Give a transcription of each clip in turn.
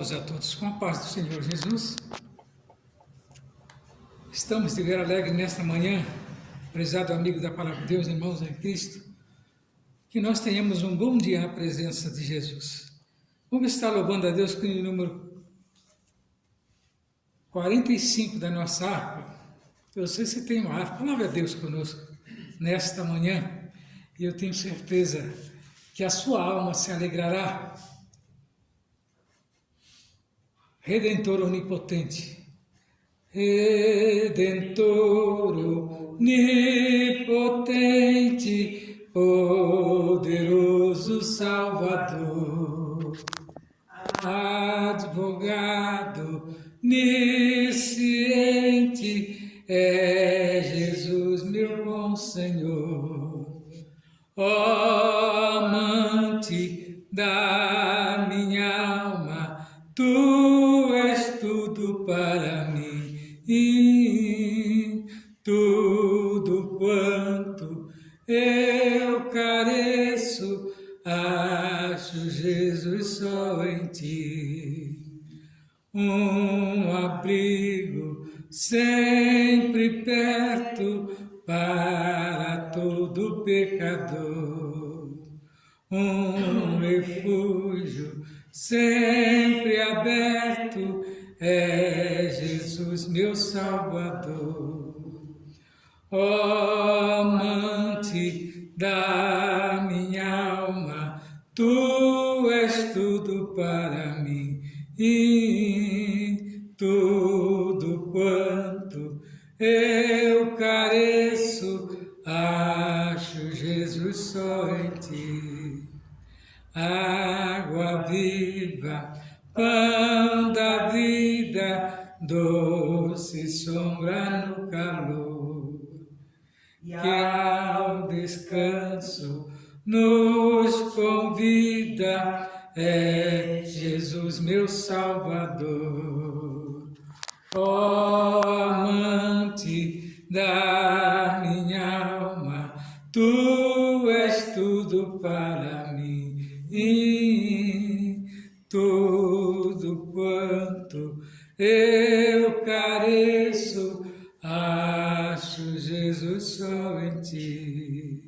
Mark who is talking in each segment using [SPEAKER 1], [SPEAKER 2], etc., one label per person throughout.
[SPEAKER 1] A todos com a paz do Senhor Jesus. Estamos de ver alegre nesta manhã, prezado amigo da Palavra de Deus, irmãos em Cristo, que nós tenhamos um bom dia na presença de Jesus. Vamos estar louvando a Deus com o número 45 da nossa harpa. Eu sei se tem uma harpa, palavra a Deus conosco nesta manhã, e eu tenho certeza que a sua alma se alegrará. Redentor onipotente, Redentor onipotente, poderoso Salvador, advogado onisciente, é Jesus meu bom Senhor, ó amante da minha alma, Tu és tudo para mim, e tudo quanto eu careço, acho Jesus só em Ti. Um abrigo sempre perto para todo pecador, um refúgio sempre aberto, é Jesus meu Salvador. Ó amante da minha alma, Tu és tudo para mim, e tudo quanto eu careço, acho Jesus só em Ti. Água viva, pão da vida, doce sombra no calor, que ao descanso nos convida, é Jesus meu Salvador. Ó amante da minha alma, Tu és tudo para mim, e tudo quanto eu careço, acho Jesus só em Ti.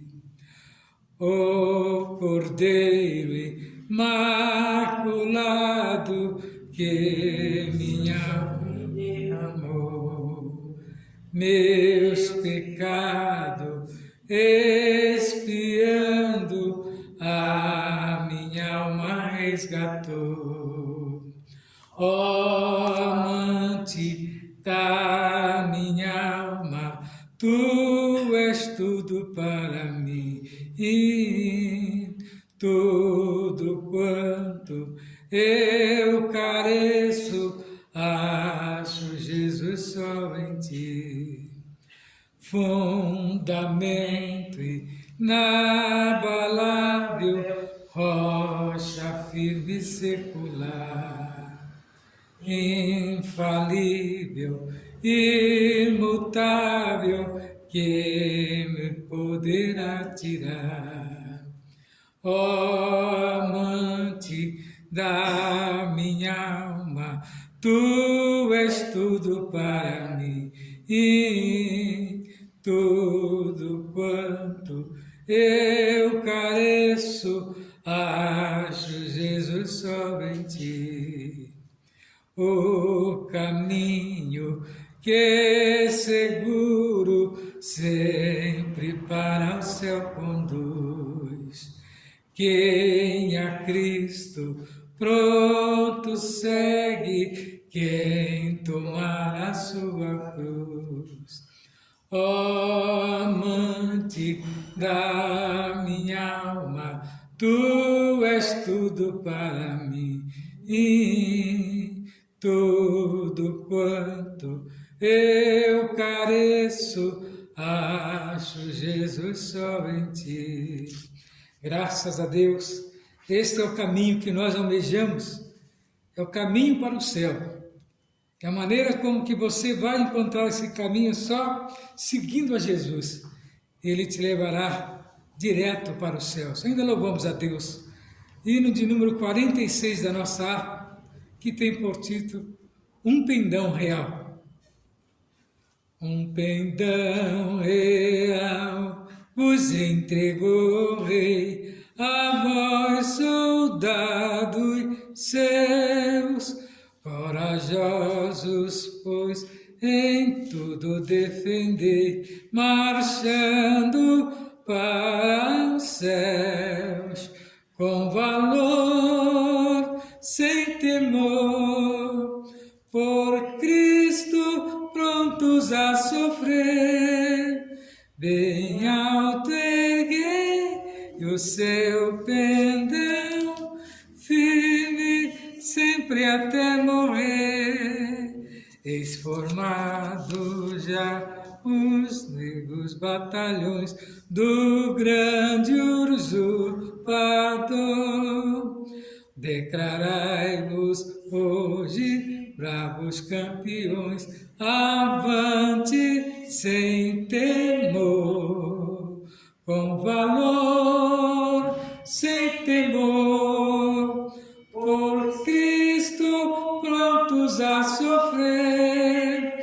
[SPEAKER 1] O Cordeiro imaculado que minha alma amou, meus pecados expiando, a minha alma resgatou. Ó amante da minha alma, Tu és tudo para mim, e tudo quanto eu careço, acho Jesus só em Ti. Fundamento inabalável, rocha firme e secular, infalível, imutável, que me poderá tirar. Ó amante da minha alma, Tu és tudo para mim, e tudo quanto eu careço, acho Jesus só em Ti. O caminho que seguro sempre para o céu conduz. Quem a Cristo pronto segue, quem tomar a sua cruz. Ó amante da minha alma, Tu és tudo para mim, e tudo quanto eu careço, acho Jesus só em Ti. Graças a Deus, este é o caminho que nós almejamos, é o caminho para o céu. É a maneira como que você vai encontrar esse caminho só seguindo a Jesus. Ele te levará direto para os céus. Ainda louvamos a Deus. Hino de número 46 da nossa harpa, que tem por título Um Pendão Real. Um pendão real vos entregou o Rei, a vós, soldados seus, corajosos, pois em tudo defendei, marchando para os céus, com valor, sem temor, por Cristo prontos a sofrer, bem alto erguei o seu pendão, firme sempre até morrer. Eis formado já os negros batalhões do grande usurpador. Declarai-vos hoje, bravos campeões, avante sem temor, com valor, sem temor, por Cristo prontos a sofrer,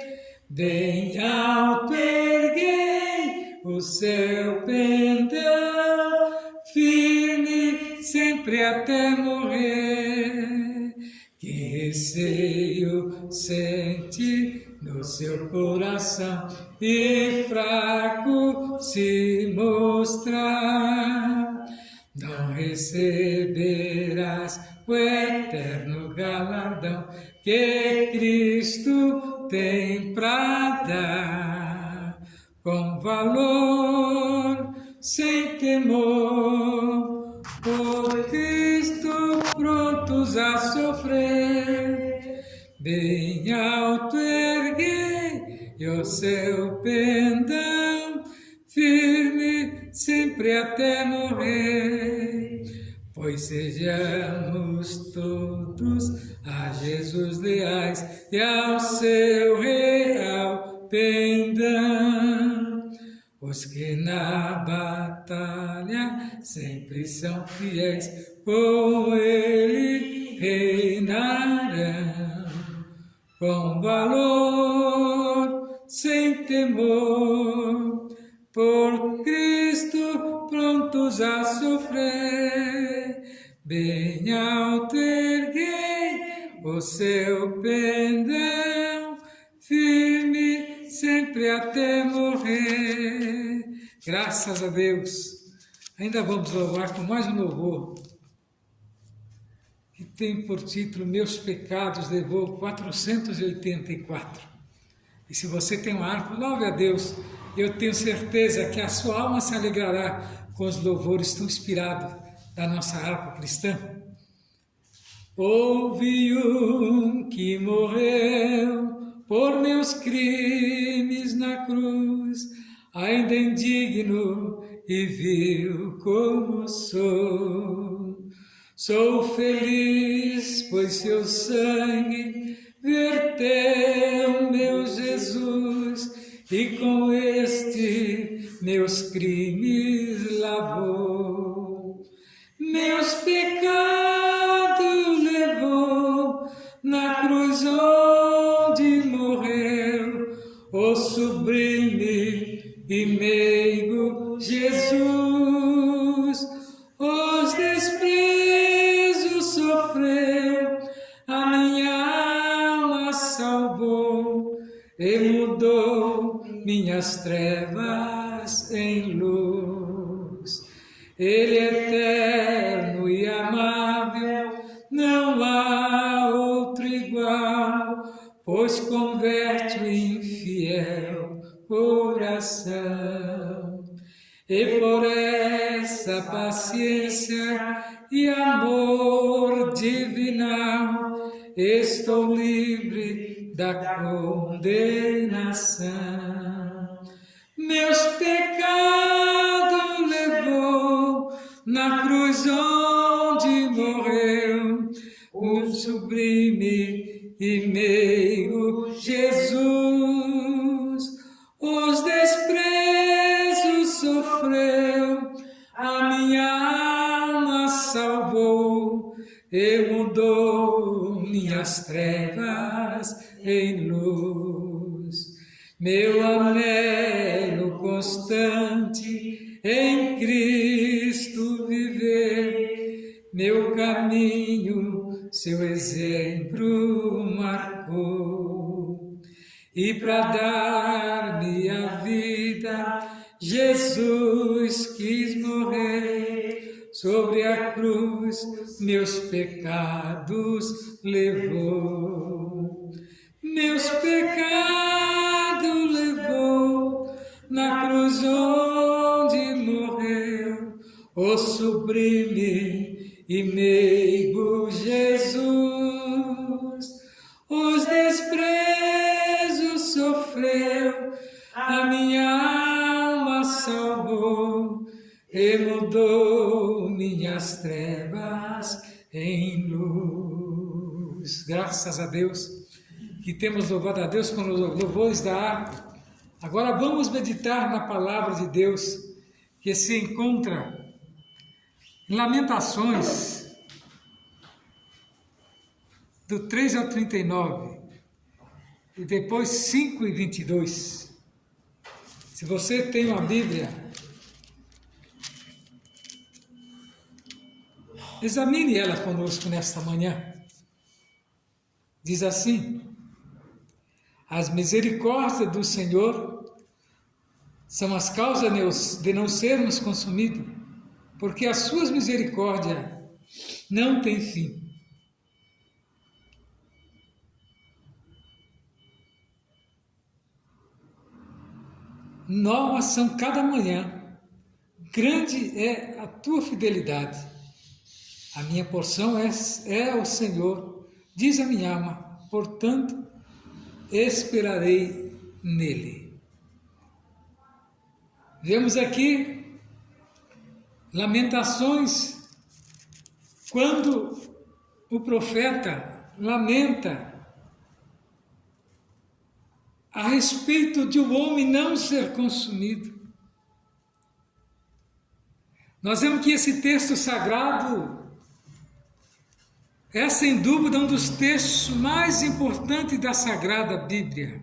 [SPEAKER 1] bem alto erguei o seu pendão, firme sempre até morrer. Que receio sente no seu coração e fraco se mostrar, não receberás o eterno galardão que Cristo tem pra dar, com valor, sem temor, por Cristo prontos a sofrer, bem alto erguei o seu pendão, firme sempre até morrer. Pois sejamos todos a Jesus leais e ao seu real pendão, os que na batalha sempre são fiéis, com ele reinarão, com valor, sem temor, por Cristo prontos a sofrer, bem alto erguei o seu pendão, firme sempre até morrer. Graças a Deus. Ainda vamos louvar com mais um louvor, que tem por título Meus Pecados Levou 484. E se você tem uma harpa, louve a Deus. Eu tenho certeza que a sua alma se alegrará com os louvores tão inspirados da nossa harpa cristã. Houve um que morreu por meus crimes na cruz, ainda indigno e vil como sou. Sou feliz, pois seu sangue verteu meu Jesus, e com este meus crimes lavou. Meus pecados levou na cruz onde morreu o sublime e meigo Jesus. Os desprezos sofreu, a minha alma salvou e mudou minhas trevas em luz. Ele é eterno e amável, não há outro igual, pois converte o infiel coração. E por essa paciência e amor divinal, estou livre da condenação. Meus pecados levou na cruz onde morreu o sublime e meigo Jesus. Os desprezos sofreu, a minha alma salvou e mudou minhas minhas trevas em luz. Meu anelo constante em Cristo viver, meu caminho seu exemplo marcou. E para dar-me a vida, Jesus quis morrer, sobre a cruz meus pecados levou. Meus pecados levou, na cruz onde morreu, o sublime e meigo Jesus. Os desprezos sofreu, a minha alma salvou, e mudou minhas trevas em luz. Graças a Deus, que temos louvado a Deus com os louvores da harpa. Agora vamos meditar na palavra de Deus, que se encontra em Lamentações, do 3 ao 39, e depois 5 e 22. Se você tem uma Bíblia, examine ela conosco nesta manhã. Diz assim: as misericórdias do Senhor são as causas de não sermos consumidos, porque as suas misericórdias não têm fim. Novas são cada manhã, grande é a tua fidelidade. A minha porção é o Senhor, diz a minha alma, portanto, esperarei nele. Vemos aqui Lamentações, quando o profeta lamenta a respeito de um homem não ser consumido. Nós vemos que esse texto sagrado é, sem dúvida, um dos textos mais importantes da Sagrada Bíblia.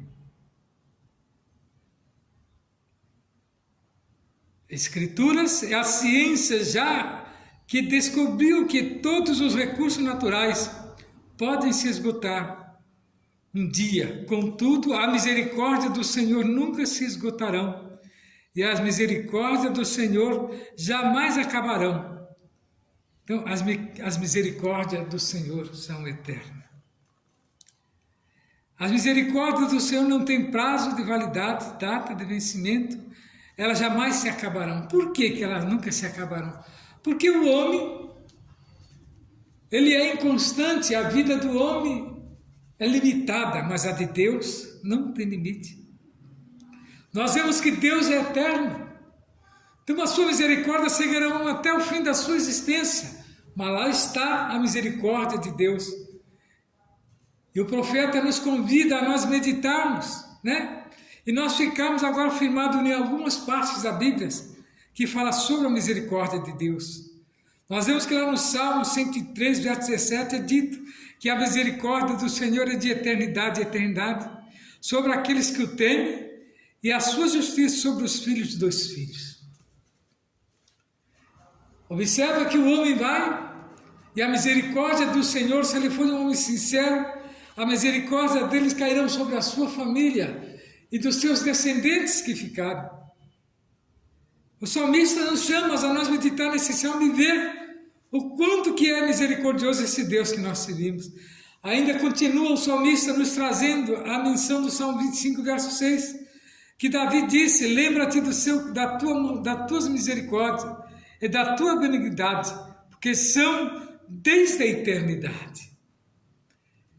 [SPEAKER 1] Escrituras é a ciência já que descobriu que todos os recursos naturais podem se esgotar um dia. Contudo, a misericórdia do Senhor nunca se esgotarão, e as misericórdias do Senhor jamais acabarão. Então, as misericórdias do Senhor são eternas. As misericórdias do Senhor não têm prazo de validade, data de vencimento, elas jamais se acabarão. Por que elas nunca se acabarão? Porque o homem, ele é inconstante, a vida do homem é limitada, mas a de Deus não tem limite. Nós vemos que Deus é eterno, então a sua misericórdia seguirão até o fim da sua existência, mas lá está a misericórdia de Deus. E o profeta nos convida a nós meditarmos, né? E nós ficamos agora firmados em algumas partes da Bíblia que fala sobre a misericórdia de Deus. Nós vemos que lá no Salmo 103, verso 17, é dito que a misericórdia do Senhor é de eternidade a eternidade sobre aqueles que o temem, e a sua justiça sobre os filhos dos filhos. Observa que o homem vai, e a misericórdia do Senhor, se ele for um homem sincero, a misericórdia deles cairão sobre a sua família e dos seus descendentes que ficaram. O salmista nos chama a nós meditar nesse salmo e ver o quanto que é misericordioso esse Deus que nós servimos. Ainda continua o salmista nos trazendo a menção do Salmo 25, verso 6, que Davi disse: lembra-te das tuas misericórdias e da tua benignidade, porque são desde a eternidade.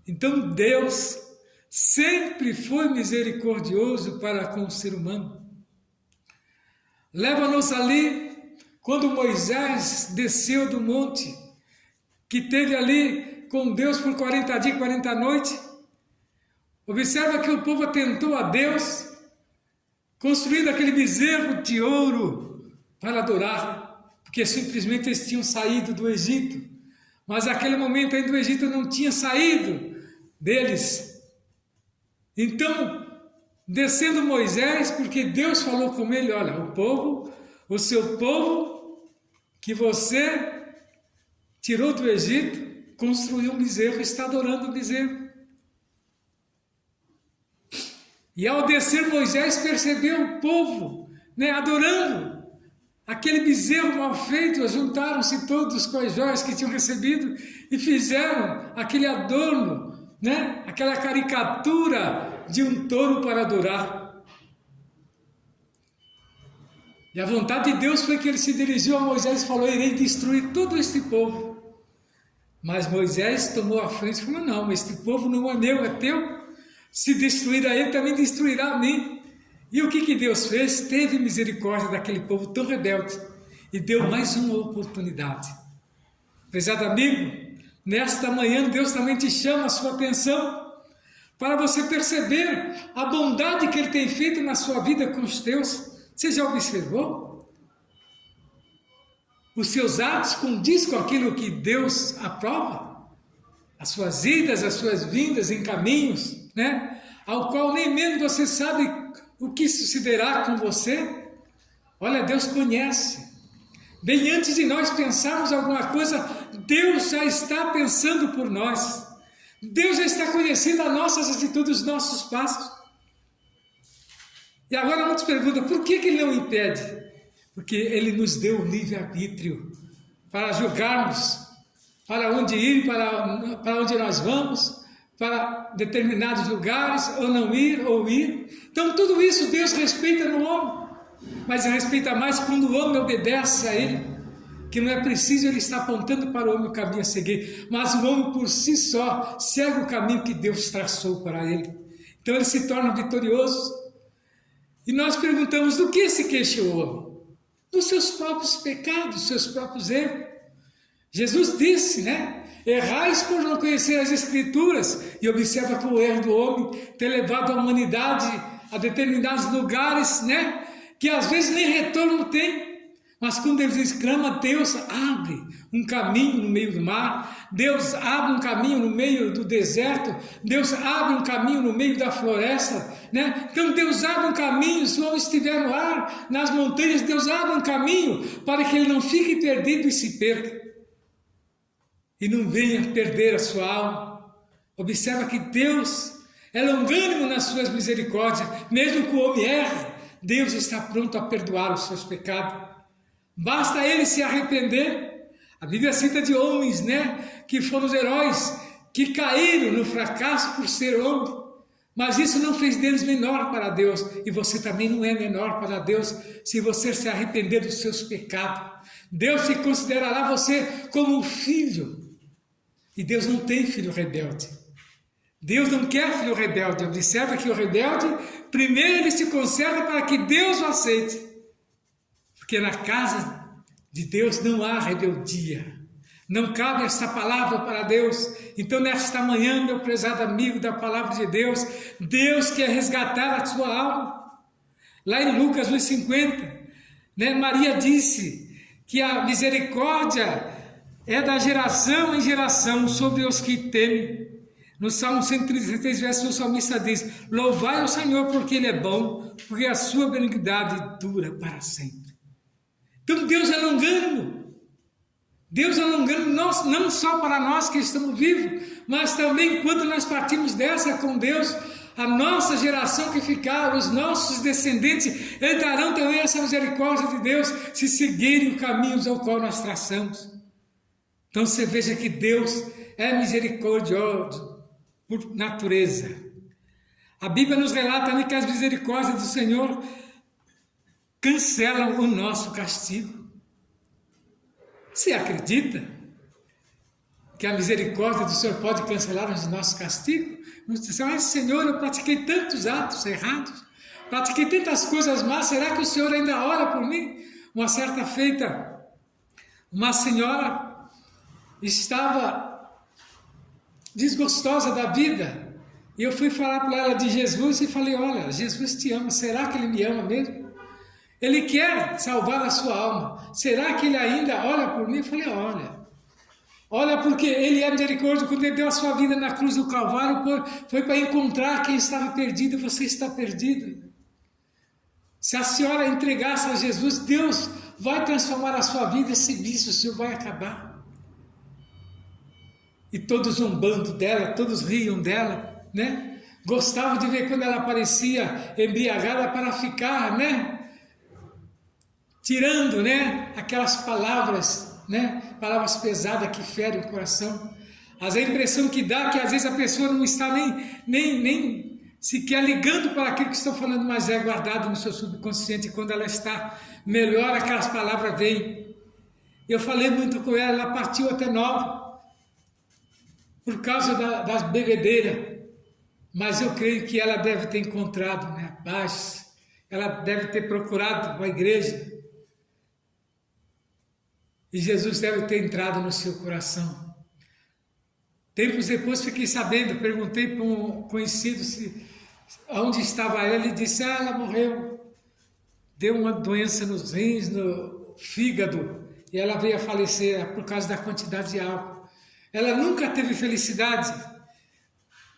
[SPEAKER 1] Então Deus sempre foi misericordioso para com o ser humano. Leva-nos ali, quando Moisés desceu do monte, que teve ali com Deus por 40 dias e 40 noites. Observa que o povo atentou a Deus, construindo aquele bezerro de ouro para adorar, porque simplesmente eles tinham saído do Egito. Mas naquele momento ainda o Egito não tinha saído deles. Então, descendo Moisés, porque Deus falou com ele, olha, o seu povo que você tirou do Egito, construiu um bezerro, está adorando o bezerro. E ao descer Moisés percebeu o povo, adorando aquele bezerro mal feito, juntaram-se todos com as joias que tinham recebido e fizeram aquele adorno, aquela caricatura de um touro para adorar. E a vontade de Deus foi que ele se dirigiu a Moisés e falou, irei destruir todo este povo. Mas Moisés tomou a frente e falou, não, este povo não é meu, é teu. Se destruir a ele, também destruirá a mim. E o que Deus fez? Teve misericórdia daquele povo tão rebelde e deu mais uma oportunidade. Prezado amigo, nesta manhã Deus também te chama a sua atenção para você perceber a bondade que Ele tem feito na sua vida com os teus. Você já observou? Os seus atos condiz com aquilo que Deus aprova? As suas idas, as suas vindas em caminhos, ao qual nem mesmo você sabe o que sucederá com você. Olha, Deus conhece. Bem antes de nós pensarmos alguma coisa, Deus já está pensando por nós. Deus já está conhecendo as nossas atitudes, os nossos passos. E agora muitos perguntam, por que Ele não impede? Porque Ele nos deu o livre-arbítrio para julgarmos para onde ir, para onde nós vamos, para determinados lugares, ou não ir, ou ir. Então tudo isso Deus respeita no homem, mas respeita mais quando o homem obedece a Ele, que não é preciso Ele estar apontando para o homem o caminho a seguir, mas o homem por si só segue o caminho que Deus traçou para ele. Então ele se torna vitorioso. E nós perguntamos, do que se queixa o homem? Dos seus próprios pecados, dos seus próprios erros. Jesus disse, errais por não conhecer as Escrituras, e observa que o erro do homem tem levado a humanidade a determinados lugares, que às vezes nem retorno tem, mas quando eles exclamam, Deus abre um caminho no meio do mar, Deus abre um caminho no meio do deserto, Deus abre um caminho no meio da floresta, então Deus abre um caminho, se o homem estiver no ar, nas montanhas, Deus abre um caminho para que ele não fique perdido e se perca. E não venha perder a sua alma. Observa que Deus é longânimo nas suas misericórdias, mesmo que o homem erre, Deus está pronto a perdoar os seus pecados. Basta ele se arrepender. A Bíblia cita de homens, que foram os heróis, que caíram no fracasso por ser homem, mas isso não fez deles menor para Deus, e você também não é menor para Deus se você se arrepender dos seus pecados. Deus se considerará você como um filho. E Deus não tem filho rebelde. Deus não quer filho rebelde. Observa que o rebelde, primeiro ele se conserva para que Deus o aceite. Porque na casa de Deus não há rebeldia. Não cabe essa palavra para Deus. Então nesta manhã, meu prezado amigo da palavra de Deus, Deus quer resgatar a sua alma. Lá em Lucas 1,50, Maria disse que a misericórdia é da geração em geração sobre os que temem. No Salmo 133, verso, o salmista diz, louvai o Senhor porque Ele é bom, porque a sua benignidade dura para sempre. Então Deus é longânimo. Deus é longânimo não só para nós que estamos vivos, mas também quando nós partimos dessa com Deus, a nossa geração que ficar, os nossos descendentes, herdarão também essa misericórdia de Deus, se seguirem o caminho ao qual nós traçamos. Então você veja que Deus é misericordioso por natureza. A Bíblia nos relata que as misericórdias do Senhor cancelam o nosso castigo. Você acredita que a misericórdia do Senhor pode cancelar os nossos castigos? Você diz, mas Senhor, eu pratiquei tantos atos errados, pratiquei tantas coisas más, será que o Senhor ainda ora por mim? Uma certa feita, uma senhora estava desgostosa da vida, e eu fui falar para ela de Jesus e falei, olha, Jesus te ama, será que Ele me ama mesmo? Ele quer salvar a sua alma, será que Ele ainda olha por mim? Eu falei, olha, Olha, porque ele é misericórdia, quando ele deu a sua vida na cruz do Calvário, foi para encontrar quem estava perdido, e você está perdido. Se a senhora entregasse a Jesus, Deus vai transformar a sua vida, esse vício seu vai acabar. E todos zombando dela, todos riam dela, né? Gostavam de ver quando ela aparecia embriagada para ficar, né? Tirando, né? Aquelas palavras, né? Palavras pesadas que ferem o coração. Mas a impressão que dá é que às vezes a pessoa não está nem sequer ligando para aquilo que estão falando, mas é guardado no seu subconsciente. E quando ela está melhor, aquelas palavras vêm. Eu falei muito com ela, ela partiu até 9 por causa das bebedeiras. Mas eu creio que ela deve ter encontrado, né, a paz. Ela deve ter procurado a igreja. E Jesus deve ter entrado no seu coração. Tempos depois fiquei sabendo, perguntei para um conhecido onde estava ela. Ele disse, ela morreu. Deu uma doença nos rins, no fígado. E ela veio a falecer por causa da quantidade de álcool. Ela nunca teve felicidade.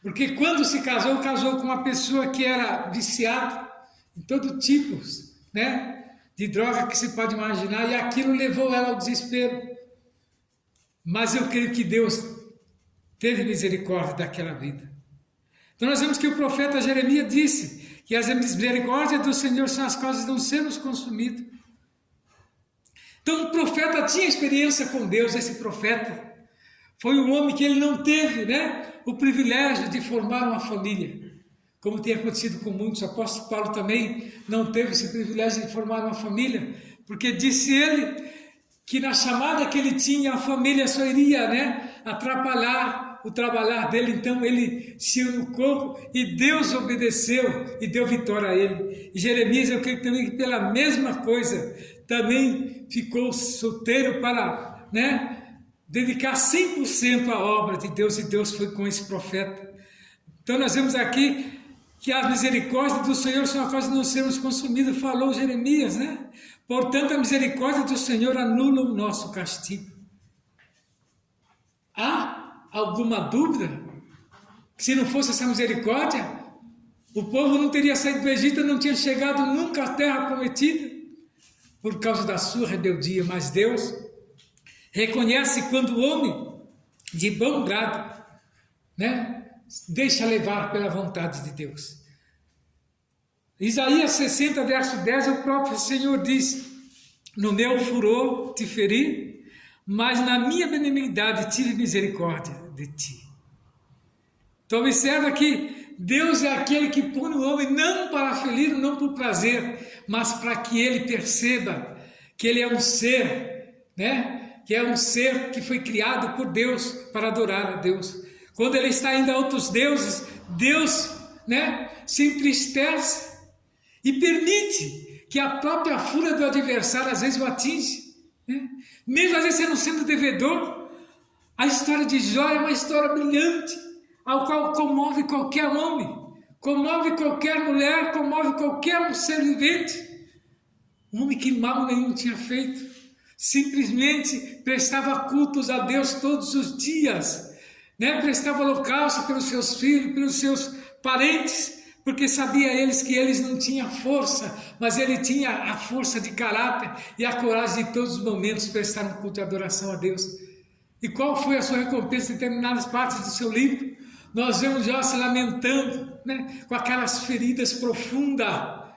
[SPEAKER 1] Porque quando se casou, casou com uma pessoa que era viciada em todo tipo, né, de droga que se pode imaginar, e aquilo levou ela ao desespero. Mas eu creio que Deus teve misericórdia daquela vida. Então nós vemos que o profeta Jeremias disse que as misericórdias do Senhor são as causas de não sermos consumidos. Então o profeta tinha experiência com Deus, esse profeta. Foi um homem que ele não teve, né, o privilégio de formar uma família, como tem acontecido com muitos. O apóstolo Paulo também não teve esse privilégio de formar uma família, porque disse ele que na chamada que ele tinha, a família só iria, né, atrapalhar o trabalhar dele. Então ele se educou e Deus obedeceu e deu vitória a ele. E Jeremias, eu creio também que pela mesma coisa, também ficou solteiro para, né, dedicar 100% à obra de Deus, e Deus foi com esse profeta. Então nós vemos aqui que as misericórdias do Senhor são a causa de não sermos consumidos, falou Jeremias, né? Portanto, a misericórdia do Senhor anula o nosso castigo. Há alguma dúvida que se não fosse essa misericórdia, o povo não teria saído do Egito, não tinha chegado nunca à terra prometida, por causa da sua rebeldia. Mas Deus reconhece quando o homem, de bom grado, né, deixa levar pela vontade de Deus. Isaías 60, verso 10, o próprio Senhor diz, no meu furor te feri, mas na minha benignidade tive misericórdia de ti. Então observa que Deus é aquele que põe o homem não para ferir, não por prazer, mas para que ele perceba que ele é um ser, né, que é um ser que foi criado por Deus para adorar a Deus. Quando ele está indo a outros deuses, Deus, né, se entristece e permite que a própria fúria do adversário às vezes o atinge, né? Mesmo às vezes sendo devedor. A história de Jó é uma história brilhante, ao qual comove qualquer homem, comove qualquer mulher, comove qualquer ser vivente. Um homem que mal nenhum tinha feito, simplesmente prestava cultos a Deus todos os dias, né? Prestava holocausto pelos seus filhos, pelos seus parentes, porque sabia eles que eles não tinham força, mas ele tinha a força de caráter e a coragem de todos os momentos prestar um culto e adoração a Deus. E qual foi a sua recompensa em determinadas partes do seu livro? Nós vemos Jó se lamentando, né, com aquelas feridas profundas,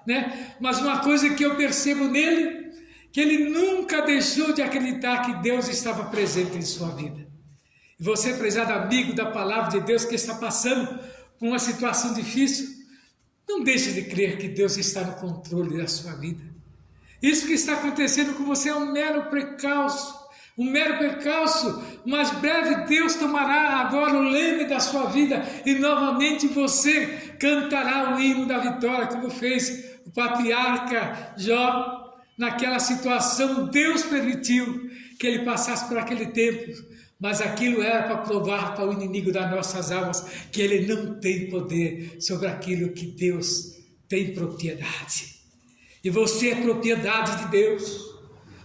[SPEAKER 1] né? Mas uma coisa que eu percebo nele, que ele nunca deixou de acreditar que Deus estava presente em sua vida. E você, prezado amigo da palavra de Deus, que está passando por uma situação difícil, não deixe de crer que Deus está no controle da sua vida. Isso que está acontecendo com você é um mero precalço, mas breve Deus tomará agora o leme da sua vida e novamente você cantará o hino da vitória, como fez o patriarca Jó. Naquela situação, Deus permitiu que ele passasse por aquele tempo, mas aquilo era para provar para o inimigo das nossas almas que ele não tem poder sobre aquilo que Deus tem propriedade. E você é propriedade de Deus.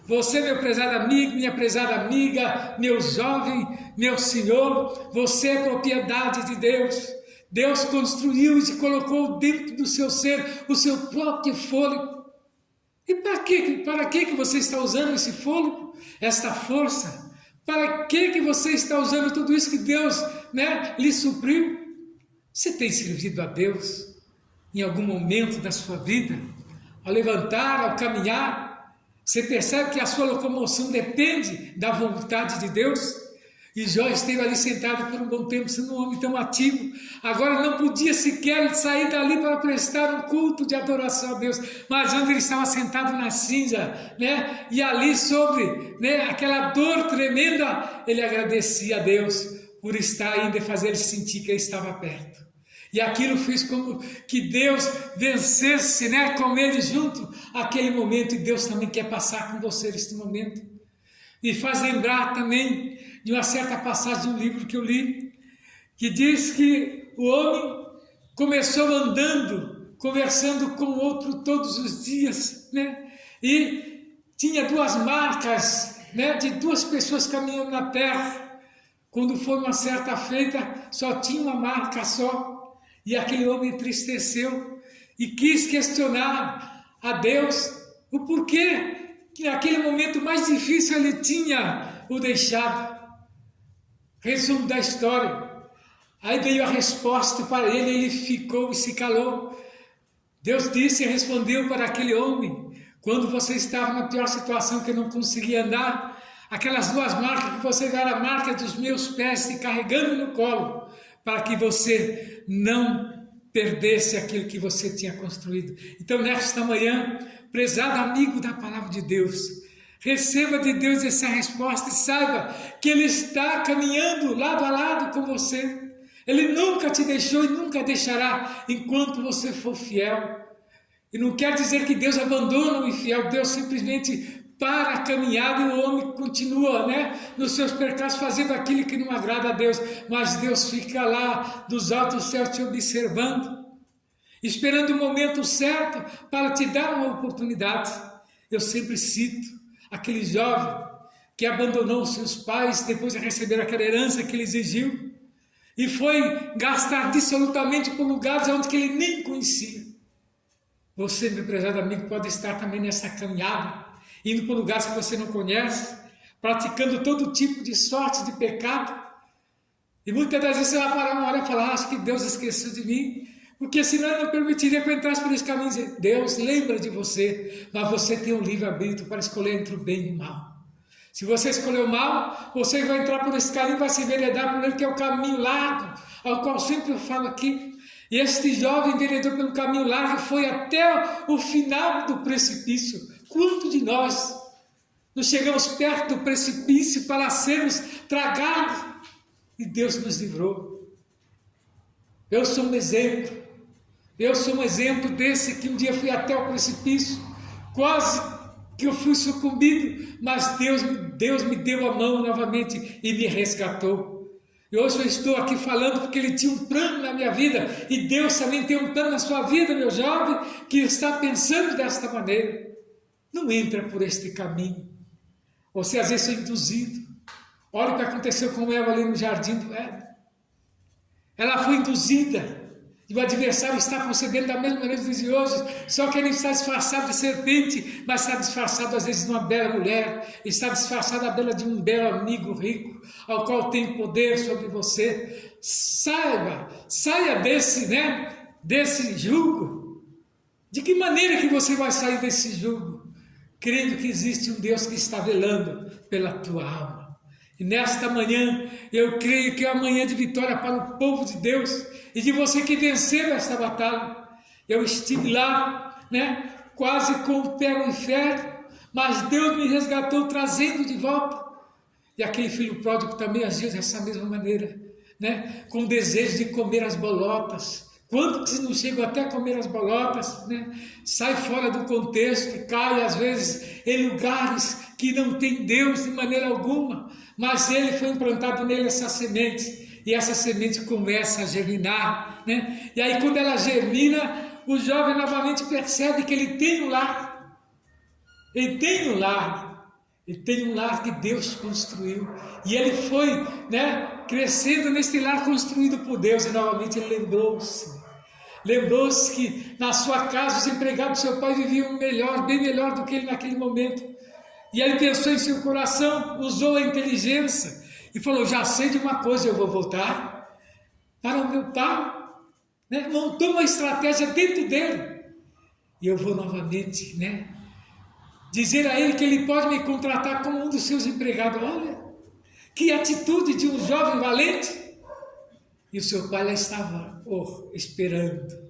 [SPEAKER 1] Você, meu prezado amigo, minha prezada amiga, meu jovem, meu senhor, você é propriedade de Deus. Deus construiu e te colocou dentro do seu ser o seu próprio fôlego. E para que você está usando esse fôlego, esta força? Para que você está usando tudo isso que Deus, lhe supriu? Você tem servido a Deus em algum momento da sua vida? Ao levantar, ao caminhar, você percebe que a sua locomoção depende da vontade de Deus? E Jó esteve ali sentado por um bom tempo, sendo um homem tão ativo. Agora não podia sequer sair dali para prestar um culto de adoração a Deus. Mas onde ele estava sentado na cinza, e ali sobre aquela dor tremenda, ele agradecia a Deus por estar ainda e fazer ele sentir que ele estava perto. E aquilo fez como que Deus vencesse, com ele junto aquele momento. E Deus também quer passar com você neste momento. Me faz lembrar também de uma certa passagem de um livro que eu li, que diz que o homem começou andando, conversando com o outro todos os dias, e tinha duas marcas, de duas pessoas caminhando na terra. Quando foi uma certa feita, só tinha uma marca só. E aquele homem entristeceu e quis questionar a Deus o porquê que naquele momento mais difícil ele tinha o deixado. Resumo da história. Aí veio a resposta para ele, ele ficou e se calou. Deus disse e respondeu para aquele homem: quando você estava na pior situação que não conseguia andar, aquelas duas marcas que você vê, a marca dos meus pés se carregando no colo, para que você não perdesse aquilo que você tinha construído. Então, nesta manhã, prezado amigo da palavra de Deus, receba de Deus essa resposta e saiba que Ele está caminhando lado a lado com você. Ele nunca te deixou e nunca deixará enquanto você for fiel. E não quer dizer que Deus abandona o infiel, Deus simplesmente para a caminhada e o homem continua, nos seus percalços fazendo aquilo que não agrada a Deus, mas Deus fica lá dos altos céus te observando, esperando o momento certo para te dar uma oportunidade. Eu sempre cito aquele jovem que abandonou os seus pais depois de receber aquela herança que ele exigiu e foi gastar dissolutamente por lugares onde ele nem conhecia. Você, meu prezado amigo, pode estar também nessa caminhada, indo por lugares que você não conhece, praticando todo tipo de sorte de pecado. E muitas das vezes você vai parar uma hora e falar: acho que Deus esqueceu de mim, porque senão eu não permitiria que eu entrasse por esse caminho. Deus lembra de você, mas você tem um livre-arbítrio para escolher entre o bem e o mal. Se você escolher o mal, você vai entrar por esse caminho, vai se enveredar por ele, que é o caminho largo, ao qual sempre eu falo aqui. E este jovem enveredou pelo caminho largo e foi até o final do precipício. Quanto de nós nos chegamos perto do precipício para sermos tragados e Deus nos livrou? Eu sou um exemplo. Eu sou um exemplo desse que um dia fui até o precipício, quase que eu fui sucumbido, mas Deus me deu a mão novamente e me resgatou. E hoje eu estou aqui falando porque Ele tinha um plano na minha vida, e Deus também tem um plano na sua vida, meu jovem, que está pensando desta maneira. Não entra por este caminho. Você às vezes é induzido. Olha o que aconteceu com Eva ali no jardim do Éden. Ela foi induzida. E o adversário está procedendo da mesma maneira dos de hoje. Só que ele está disfarçado de serpente, mas está disfarçado às vezes de uma bela mulher. Está disfarçado de um belo amigo rico, ao qual tem poder sobre você. Saia desse jugo. De que maneira que você vai sair desse jugo? Crendo que existe um Deus que está velando pela tua alma. E nesta manhã, eu creio que é uma manhã de vitória para o povo de Deus e de você que venceu esta batalha. Eu estive lá, quase com o pé no inferno, mas Deus me resgatou, trazendo de volta. E aquele filho pródigo também agiu dessa mesma maneira, com desejo de comer as bolotas. Quantos não chegam até a comer as bolotas, sai fora do contexto, cai às vezes em lugares que não tem Deus de maneira alguma, mas ele foi implantado nele essa semente, e essa semente começa a germinar, e aí quando ela germina, o jovem novamente percebe que ele tem um lar, Ele tem um lar que Deus construiu. E ele foi, crescendo nesse lar construído por Deus. E novamente ele lembrou-se. Lembrou-se que na sua casa os empregados do seu pai viviam melhor, bem melhor do que ele naquele momento. E ele pensou em seu coração, usou a inteligência e falou: já sei de uma coisa, eu vou voltar para o meu pai. Montou uma estratégia dentro dele. E eu vou novamente, dizer a ele que ele pode me contratar como um dos seus empregados. Olha, que atitude de um jovem valente. E o seu pai lá estava esperando.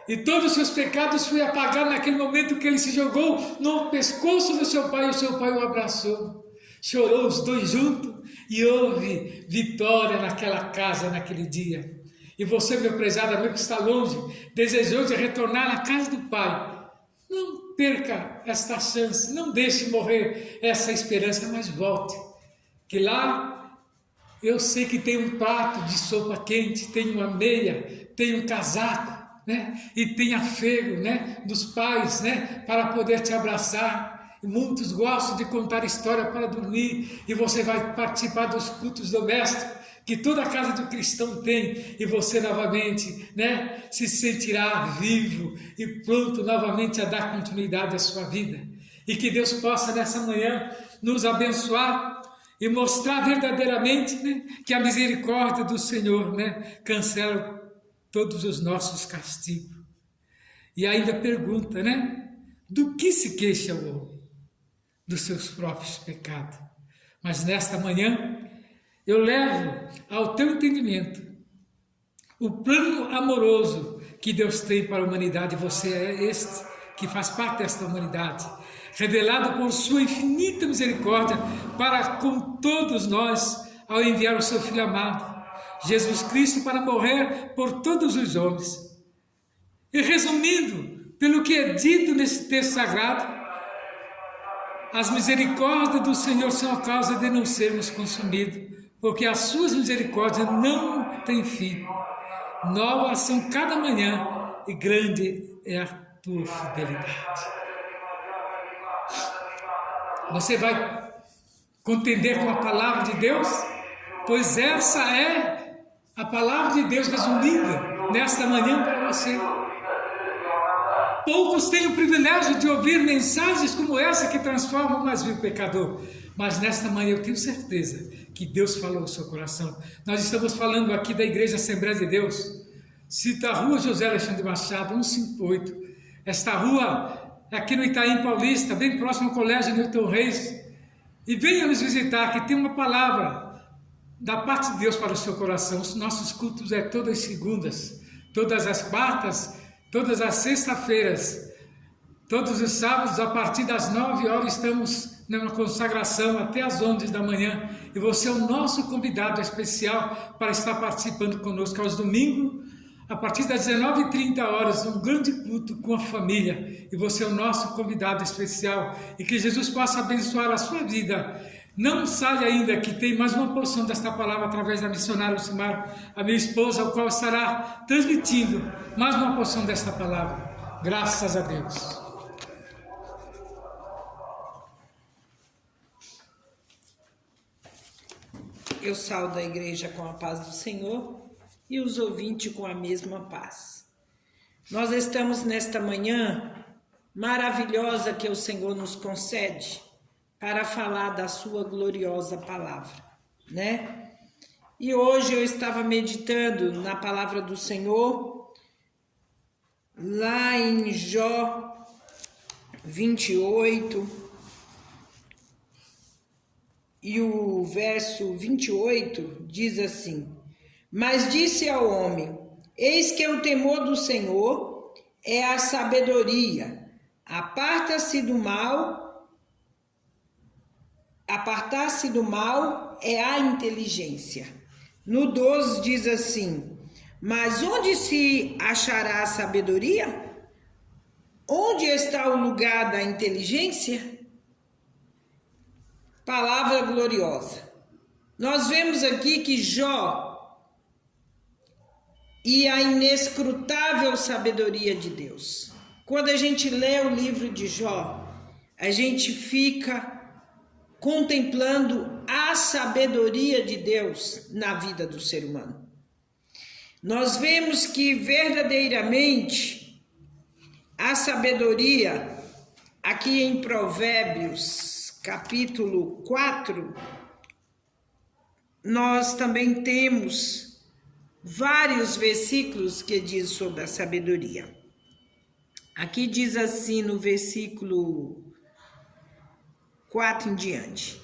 [SPEAKER 1] E todos os seus pecados foi apagado naquele momento que ele se jogou no pescoço do seu pai, e o seu pai o abraçou. Chorou os dois juntos e houve vitória naquela casa, naquele dia. E você, meu prezado amigo que está longe, desejoso de retornar à casa do pai, não perca esta chance, não deixe morrer essa esperança, mas volte. Que lá eu sei que tem um prato de sopa quente, tem uma meia, tem um casaco, e tem afego, dos pais, para poder te abraçar. E muitos gostam de contar história para dormir, e você vai participar dos cultos domésticos que toda a casa do cristão tem, e você novamente, se sentirá vivo e pronto novamente a dar continuidade à sua vida. E que Deus possa nessa manhã nos abençoar e mostrar verdadeiramente, que a misericórdia do Senhor, cancela todos os nossos castigos. E ainda pergunta, do que se queixa o homem? Dos seus próprios pecados. Mas nesta manhã, eu levo ao teu entendimento o plano amoroso que Deus tem para a humanidade. Você é este que faz parte desta humanidade, revelado por sua infinita misericórdia para com todos nós, ao enviar o seu Filho amado, Jesus Cristo, para morrer por todos os homens. E resumindo, pelo que é dito nesse texto sagrado, as misericórdias do Senhor são a causa de não sermos consumidos, porque as suas misericórdias não têm fim. Novas são cada manhã e grande é a tua fidelidade. Você vai contender com a palavra de Deus? Pois essa é a palavra de Deus resumida nesta manhã para você. Poucos têm o privilégio de ouvir mensagens como essa que transformam o mais vil pecador. Mas nesta manhã eu tenho certeza que Deus falou no seu coração. Nós estamos falando aqui da Igreja Assembleia de Deus. Cita a rua José Alexandre Machado, 158. Esta rua é aqui no Itaim Paulista, bem próximo ao Colégio Newton Reis. E venha nos visitar, que tem uma palavra da parte de Deus para o seu coração. Os nossos cultos é todas as segundas, todas as quartas, todas as sextas-feiras, todos os sábados, a partir das 9 horas, estamos numa consagração até as 11 da manhã. E você é o nosso convidado especial para estar participando conosco aos domingos, a partir das 19h30, um grande culto com a família. E você é o nosso convidado especial. E que Jesus possa abençoar a sua vida. Não saia ainda, que tem mais uma porção desta palavra através da missionária Lucimar, a minha esposa, ao qual estará transmitindo mais uma porção desta palavra. Graças a Deus.
[SPEAKER 2] Eu saúdo a igreja com a paz do Senhor e os ouvintes com a mesma paz. Nós estamos nesta manhã maravilhosa que o Senhor nos concede para falar da sua gloriosa palavra, E hoje eu estava meditando na palavra do Senhor, lá em Jó 28, e o verso 28 diz assim: mas disse ao homem, eis que o temor do Senhor é a sabedoria, apartar-se do mal é a inteligência. No 12 diz assim: mas onde se achará a sabedoria? Onde está o lugar da inteligência? Palavra gloriosa. Nós vemos aqui que Jó e a inescrutável sabedoria de Deus. Quando a gente lê o livro de Jó, a gente fica contemplando a sabedoria de Deus na vida do ser humano. Nós vemos que verdadeiramente a sabedoria, aqui em Provérbios, capítulo 4, nós também temos vários versículos que diz sobre a sabedoria. Aqui diz assim no versículo 4 em diante: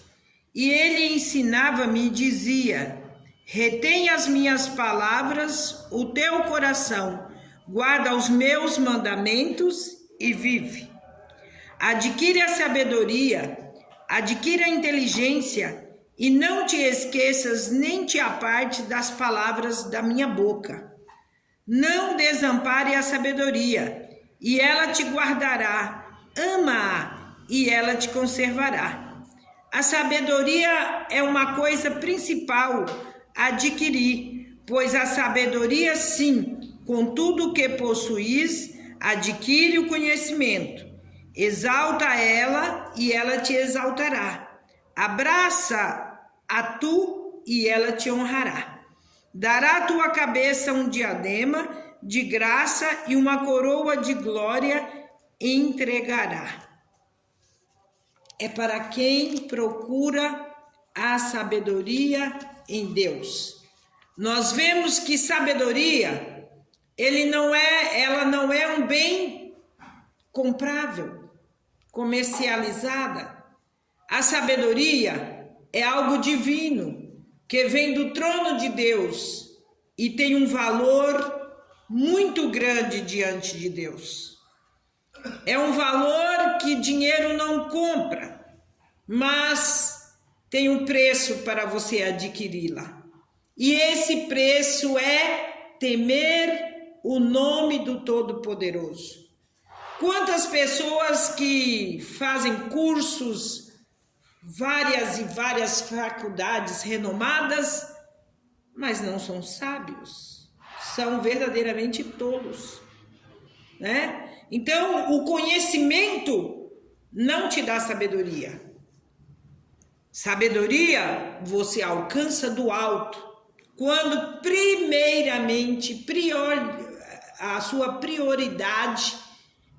[SPEAKER 2] e ele ensinava-me e dizia: retém as minhas palavras, o teu coração, guarda os meus mandamentos e vive. Adquire a sabedoria, adquire a inteligência, e não te esqueças nem te aparte das palavras da minha boca. Não desampare a sabedoria, e ela te guardará. Ama-a, e ela te conservará. A sabedoria é uma coisa principal a adquirir, pois a sabedoria, sim, com tudo o que possuís, adquire o conhecimento. Exalta ela, e ela te exaltará. Abraça a tu, e ela te honrará. Dará à tua cabeça um diadema de graça, e uma coroa de glória entregará. É para quem procura a sabedoria em Deus. Nós vemos que sabedoria, ela não é um bem comprável, comercializada. A sabedoria é algo divino, que vem do trono de Deus e tem um valor muito grande diante de Deus. É um valor que dinheiro não compra, mas tem um preço para você adquiri-la. E esse preço é temer o nome do Todo-Poderoso. Quantas pessoas que fazem cursos, várias faculdades renomadas, mas não são sábios, são verdadeiramente tolos, né? Então, o conhecimento não te dá sabedoria. Sabedoria você alcança do alto, quando primeiramente a sua prioridade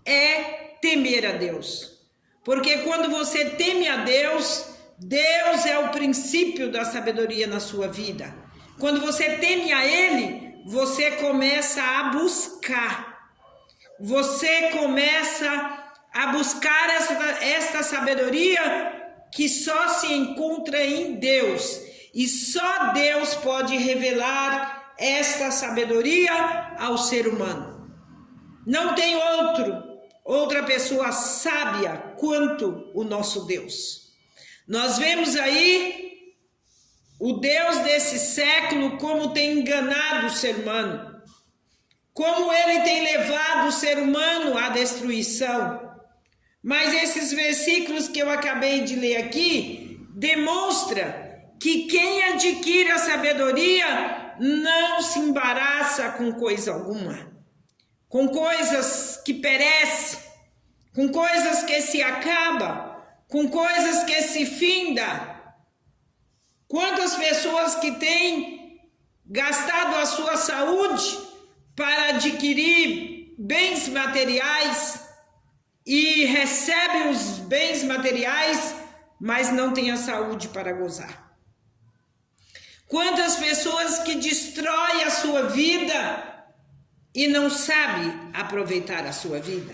[SPEAKER 2] é temer a Deus. Porque quando você teme a Deus, Deus é o princípio da sabedoria na sua vida. Quando você teme a Ele, você começa a buscar. Você começa a buscar esta sabedoria que só se encontra em Deus. E só Deus pode revelar esta sabedoria ao ser humano. Não tem outra pessoa sábia quanto o nosso Deus. Nós vemos aí o Deus desse século como tem enganado o ser humano, como ele tem levado o ser humano à destruição. Mas esses versículos que eu acabei de ler aqui demonstra que quem adquire a sabedoria não se embaraça com coisa alguma, com coisas que perecem, com coisas que se acabam, com coisas que se findam. Quantas pessoas que têm gastado a sua saúde para adquirir bens materiais e recebem os bens materiais, mas não têm a saúde para gozar. Quantas pessoas que destroem a sua vida e não sabe aproveitar a sua vida.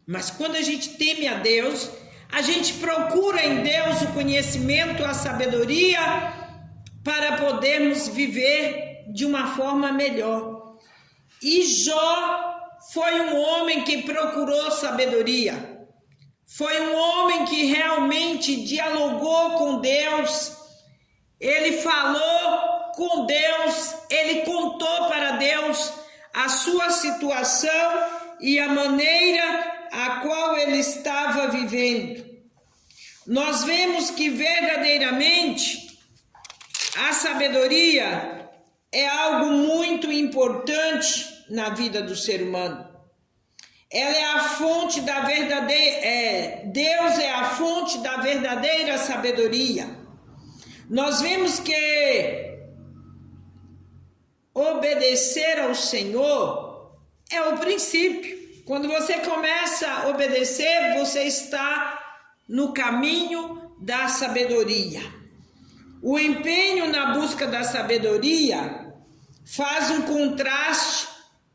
[SPEAKER 2] Mas quando a gente teme a Deus, a gente procura em Deus o conhecimento, a sabedoria, para podermos viver de uma forma melhor. E Jó foi um homem que procurou sabedoria. Foi um homem que realmente dialogou com Deus. Ele falou com Deus, ele contou para Deus a sua situação e a maneira a qual ele estava vivendo. Nós vemos que verdadeiramente a sabedoria é algo muito importante na vida do ser humano. Ela é a fonte da verdadeira, Deus é a fonte da verdadeira sabedoria. Nós vemos que obedecer ao Senhor é o princípio. Quando você começa a obedecer, você está no caminho da sabedoria. O empenho na busca da sabedoria faz um contraste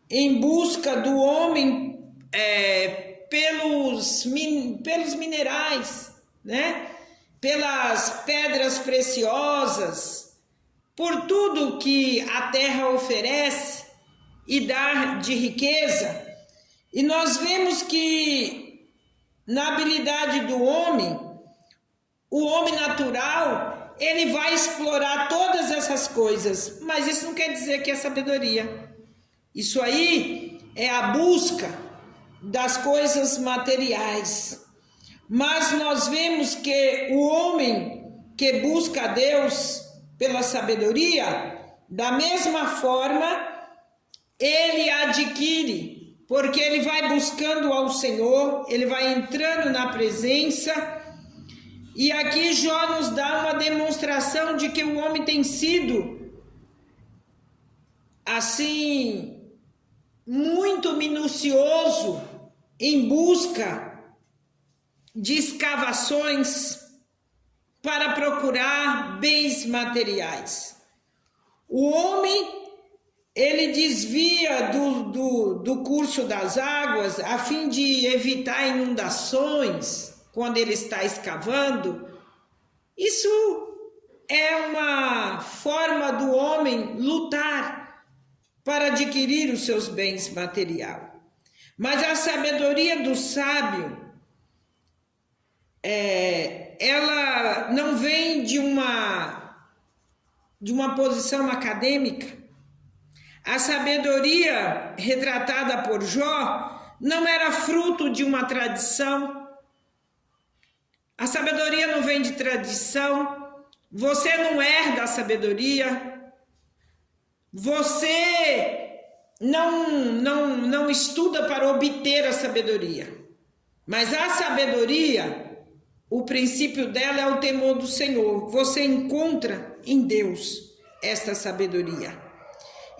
[SPEAKER 2] em busca do homem pelos minerais, né? Pelas pedras preciosas, por tudo que a terra oferece e dá de riqueza. E nós vemos que na habilidade do homem, o homem natural, ele vai explorar todas essas coisas, mas isso não quer dizer que é sabedoria. Isso aí é a busca das coisas materiais. Mas nós vemos que o homem que busca a Deus pela sabedoria, da mesma forma, ele adquire, porque ele vai buscando ao Senhor, ele vai entrando na presença. E aqui Jó nos dá uma demonstração de que o homem tem sido assim muito minucioso em busca de escavações para procurar bens materiais. O homem, ele desvia do curso das águas a fim de evitar inundações quando ele está escavando. Isso é uma forma do homem lutar para adquirir os seus bens materiais. Mas a sabedoria do sábio, ela não vem de uma posição acadêmica. A sabedoria retratada por Jó não era fruto de uma tradição. A sabedoria não vem de tradição. Você não herda a sabedoria. Você não estuda para obter a sabedoria. Mas a sabedoria, o princípio dela é o temor do Senhor. Você encontra em Deus esta sabedoria.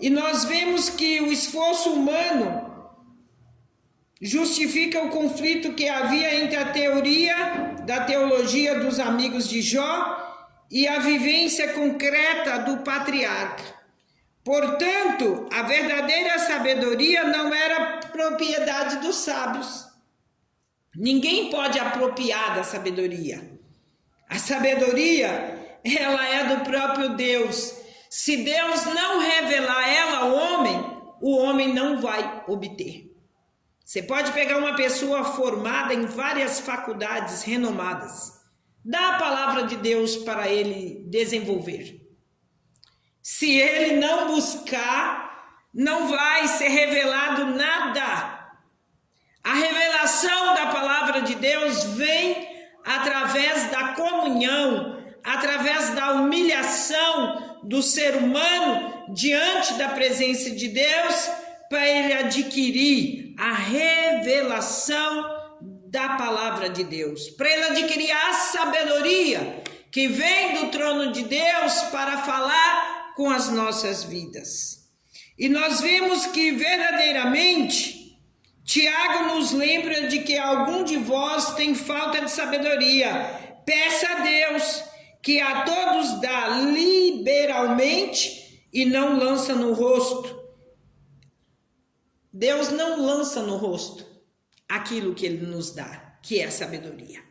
[SPEAKER 2] E nós vemos que o esforço humano justifica o conflito que havia entre a teoria da teologia dos amigos de Jó e a vivência concreta do patriarca. Portanto, a verdadeira sabedoria não era propriedade dos sábios. Ninguém pode apropriar da sabedoria. A sabedoria, ela é do próprio Deus. Se Deus não revelar ela ao homem, o homem não vai obter. Você pode pegar uma pessoa formada em várias faculdades renomadas, dá a palavra de Deus para ele desenvolver. Se ele não buscar, não vai ser revelado nada. A revelação da palavra de Deus vem através da comunhão, através da humilhação do ser humano diante da presença de Deus, para ele adquirir a revelação da palavra de Deus, para ele adquirir a sabedoria que vem do trono de Deus para falar com as nossas vidas. E nós vemos que verdadeiramente Tiago nos lembra de que algum de vós tem falta de sabedoria. Peça a Deus, que a todos dá liberalmente e não lança no rosto. Deus não lança no rosto aquilo que Ele nos dá, que é a sabedoria.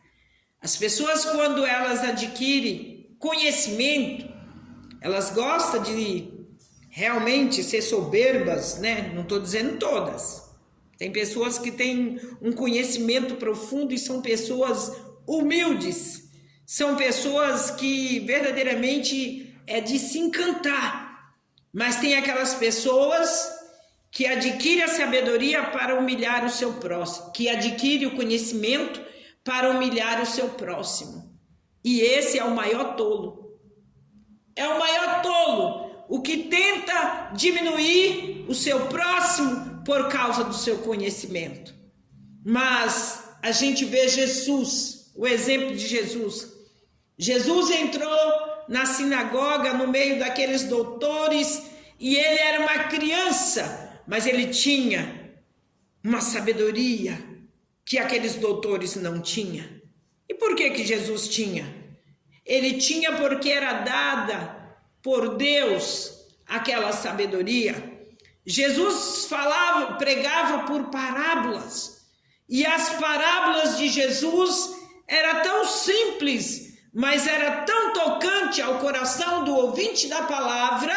[SPEAKER 2] As pessoas, quando elas adquirem conhecimento, elas gostam de realmente ser soberbas, né? Não estou dizendo todas. Tem pessoas que têm um conhecimento profundo e são pessoas humildes. São pessoas que verdadeiramente é de se encantar. Mas tem aquelas pessoas que adquirem a sabedoria para humilhar o seu próximo, que adquirem o conhecimento para humilhar o seu próximo. E esse é o maior tolo. É o maior tolo, o que tenta diminuir o seu próximo por causa do seu conhecimento. Mas a gente vê Jesus, o exemplo de Jesus. Jesus entrou na sinagoga no meio daqueles doutores e ele era uma criança, mas ele tinha uma sabedoria que aqueles doutores não tinham. E por que Jesus tinha? Ele tinha porque era dada por Deus aquela sabedoria. Jesus pregava por parábolas, e as parábolas de Jesus eram tão simples, mas era tão tocante ao coração do ouvinte da palavra,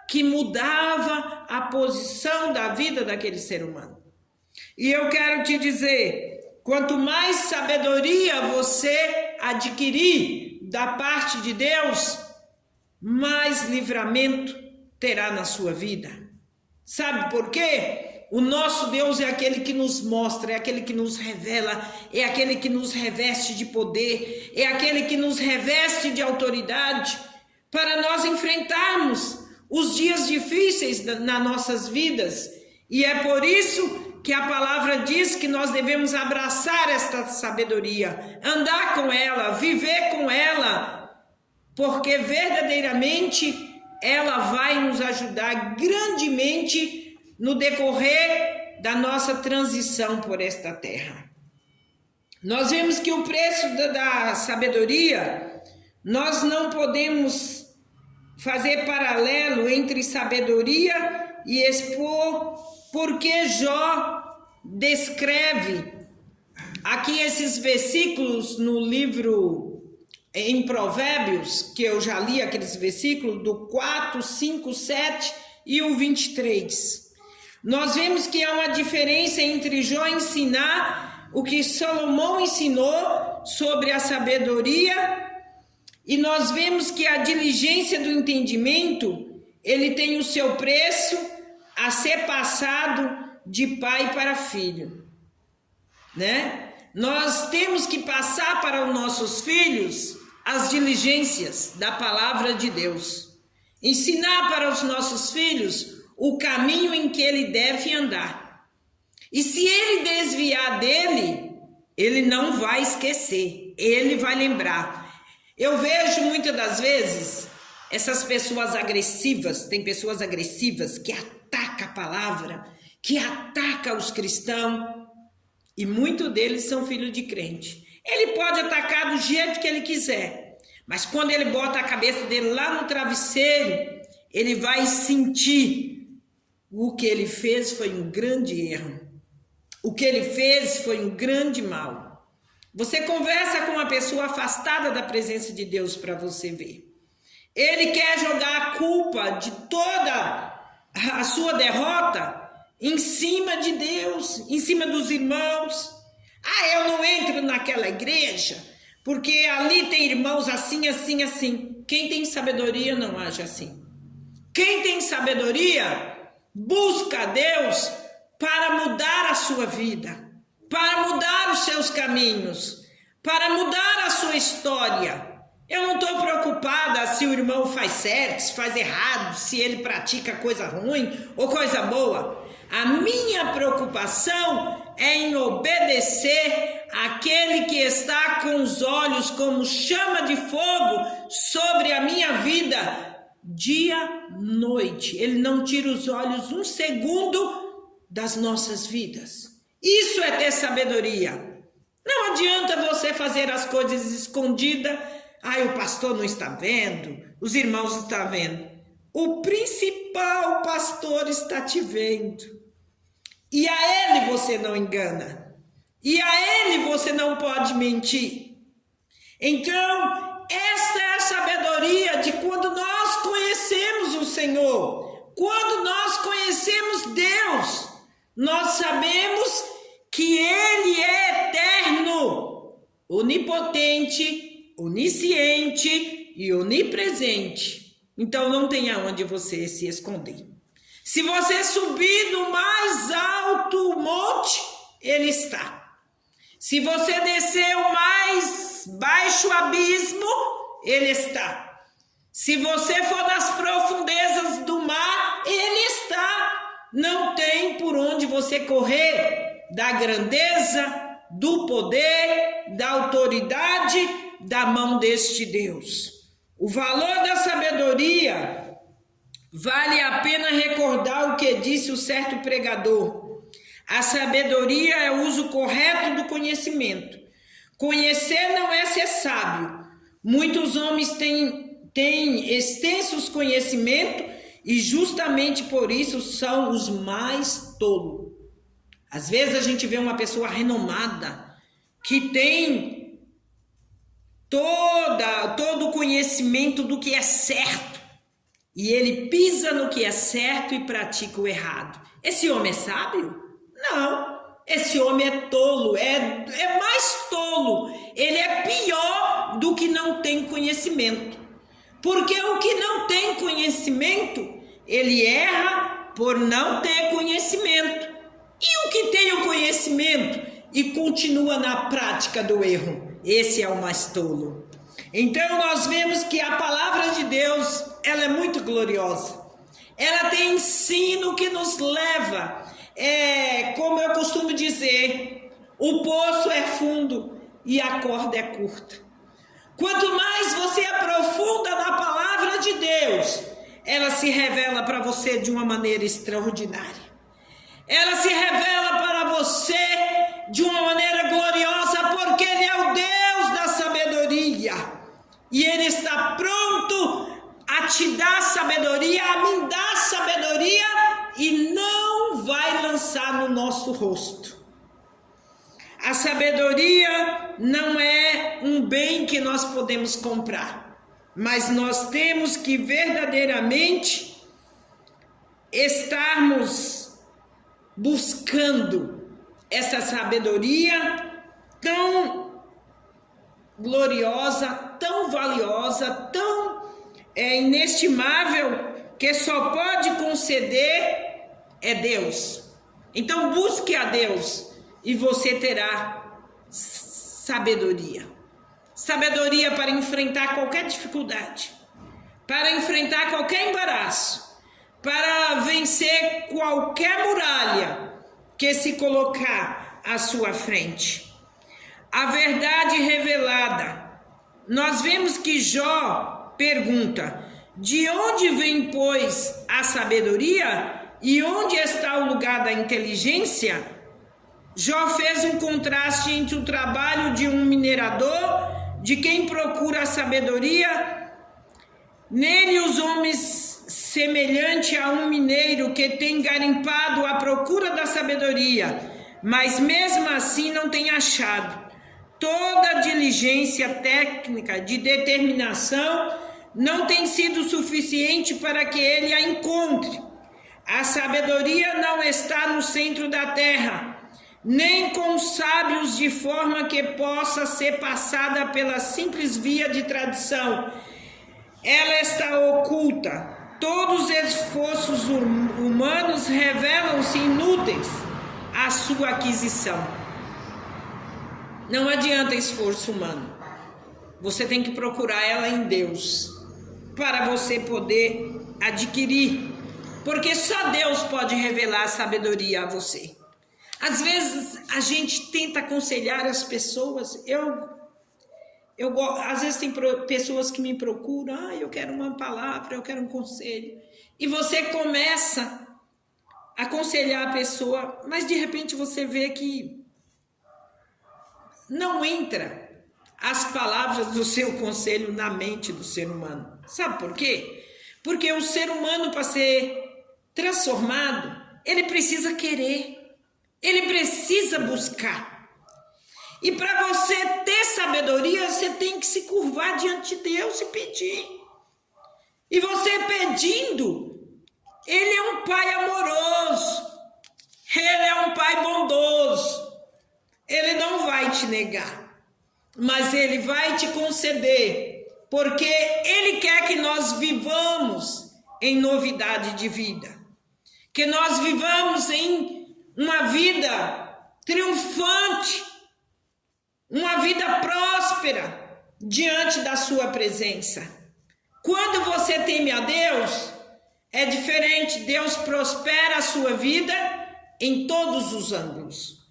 [SPEAKER 2] que mudava a posição da vida daquele ser humano. E eu quero te dizer, quanto mais sabedoria você adquirir da parte de Deus, mais livramento terá na sua vida. Sabe por quê? O nosso Deus é aquele que nos mostra, é aquele que nos revela, é aquele que nos reveste de poder, é aquele que nos reveste de autoridade para nós enfrentarmos os dias difíceis nas nossas vidas. E é por isso que a palavra diz que nós devemos abraçar esta sabedoria, andar com ela, viver com ela, porque verdadeiramente ela vai nos ajudar grandemente no decorrer da nossa transição por esta terra. Nós vemos que o preço da sabedoria, nós não podemos fazer paralelo entre sabedoria e expor, porque Jó descreve aqui esses versículos no livro em Provérbios, que eu já li aqueles versículos do 4, 5, 7 e o 23. Nós vemos que há uma diferença entre Jó ensinar o que Salomão ensinou sobre a sabedoria, e nós vemos que a diligência do entendimento, ele tem o seu preço a ser passado de pai para filho, né? Nós temos que passar para os nossos filhos as diligências da palavra de Deus, ensinar para os nossos filhos o caminho em que ele deve andar. E se ele desviar dele, ele não vai esquecer, ele vai lembrar. Eu vejo muitas das vezes essas pessoas agressivas, tem pessoas agressivas que atacam a palavra, que atacam os cristãos, e muitos deles são filhos de crente. Ele pode atacar do jeito que ele quiser, mas quando ele bota a cabeça dele lá no travesseiro, ele vai sentir o que ele fez foi um grande erro. O que ele fez foi um grande mal. Você conversa com uma pessoa afastada da presença de Deus para você ver. Ele quer jogar a culpa de toda a sua derrota em cima de Deus, em cima dos irmãos. Ah, eu não entro naquela igreja porque ali tem irmãos assim, assim, assim. Quem tem sabedoria não age assim. Quem tem sabedoria busca a Deus para mudar a sua vida, para mudar os seus caminhos, para mudar a sua história. Eu não estou preocupada se o irmão faz certo, se faz errado, se ele pratica coisa ruim ou coisa boa. A minha preocupação é em obedecer àquele que está com os olhos como chama de fogo sobre a minha vida, dia, noite. Ele não tira os olhos um segundo das nossas vidas. Isso é ter sabedoria. Não adianta você fazer as coisas escondidas. Ah, o pastor não está vendo, os irmãos não estão vendo. O principal pastor está te vendo. E a ele você não engana. E a ele você não pode mentir. Então, essa é a sabedoria de quando nós conhecemos o Senhor. Quando nós conhecemos Deus, nós sabemos que Ele é eterno, onipotente, onisciente e onipresente. Então não tem aonde você se esconder. Se você subir no mais alto monte, Ele está. Se você descer o mais baixo abismo, Ele está. Se você for nas profundezas do mar, Ele está. Não tem por onde você correr da grandeza, do poder, da autoridade da mão deste Deus. O valor da sabedoria, vale a pena recordar o que disse o certo pregador. A sabedoria é o uso correto do conhecimento. Conhecer não é ser sábio. Muitos homens têm extensos conhecimentos e justamente por isso são os mais tolos. Às vezes a gente vê uma pessoa renomada que tem todo o conhecimento do que é certo e ele pisa no que é certo e pratica o errado. Esse homem é sábio? Não. Esse homem é tolo, é mais tolo. Ele é pior do que não tem conhecimento. Porque o que não tem conhecimento, ele erra por não ter conhecimento. E o que tem o conhecimento e continua na prática do erro, esse é o mais tolo. Então nós vemos que a palavra de Deus, ela é muito gloriosa. Ela tem ensino que nos leva, como eu costumo dizer, o poço é fundo e a corda é curta. Quanto mais você aprofunda na palavra de Deus, ela se revela para você de uma maneira extraordinária. Ela se revela para você de uma maneira gloriosa, porque Ele é o Deus da sabedoria. E Ele está pronto a te dar sabedoria, a me dar sabedoria, e não vai lançar no nosso rosto. A sabedoria não é um bem que nós podemos comprar, mas nós temos que verdadeiramente estarmos buscando essa sabedoria tão gloriosa, tão valiosa, tão inestimável, que só pode conceder Deus. Então busque a Deus e você terá sabedoria. Sabedoria para enfrentar qualquer dificuldade, para enfrentar qualquer embaraço, para vencer qualquer muralha que se colocar à sua frente. A verdade revelada. Nós vemos que Jó pergunta: de onde vem, pois, a sabedoria? E onde está o lugar da inteligência? Jó fez um contraste entre o trabalho de um minerador, de quem procura a sabedoria. Nele os homens, semelhante a um mineiro que tem garimpado à procura da sabedoria, mas mesmo assim não tem achado. Toda a diligência técnica de determinação não tem sido suficiente para que ele a encontre. A sabedoria não está no centro da terra, nem com sábios de forma que possa ser passada pela simples via de tradição. Ela está oculta. Todos os esforços humanos revelam-se inúteis à sua aquisição. Não adianta esforço humano. Você tem que procurar ela em Deus para você poder adquirir, porque só Deus pode revelar a sabedoria a você. Às vezes a gente tenta aconselhar as pessoas. Às vezes tem pessoas que me procuram: eu quero uma palavra, eu quero um conselho. E você começa a aconselhar a pessoa, mas de repente você vê que não entra as palavras do seu conselho na mente do ser humano. Sabe por quê? Porque o ser humano, para ser transformado, ele precisa querer, ele precisa buscar. E para você ter sabedoria, você tem que se curvar diante de Deus e pedir. E você pedindo, Ele é um Pai amoroso, Ele é um Pai bondoso. Ele não vai te negar, mas Ele vai te conceder, porque Ele quer que nós vivamos em novidade de vida, que nós vivamos em uma vida triunfante, uma vida próspera diante da sua presença. Quando você teme a Deus, é diferente. Deus prospera a sua vida em todos os ângulos.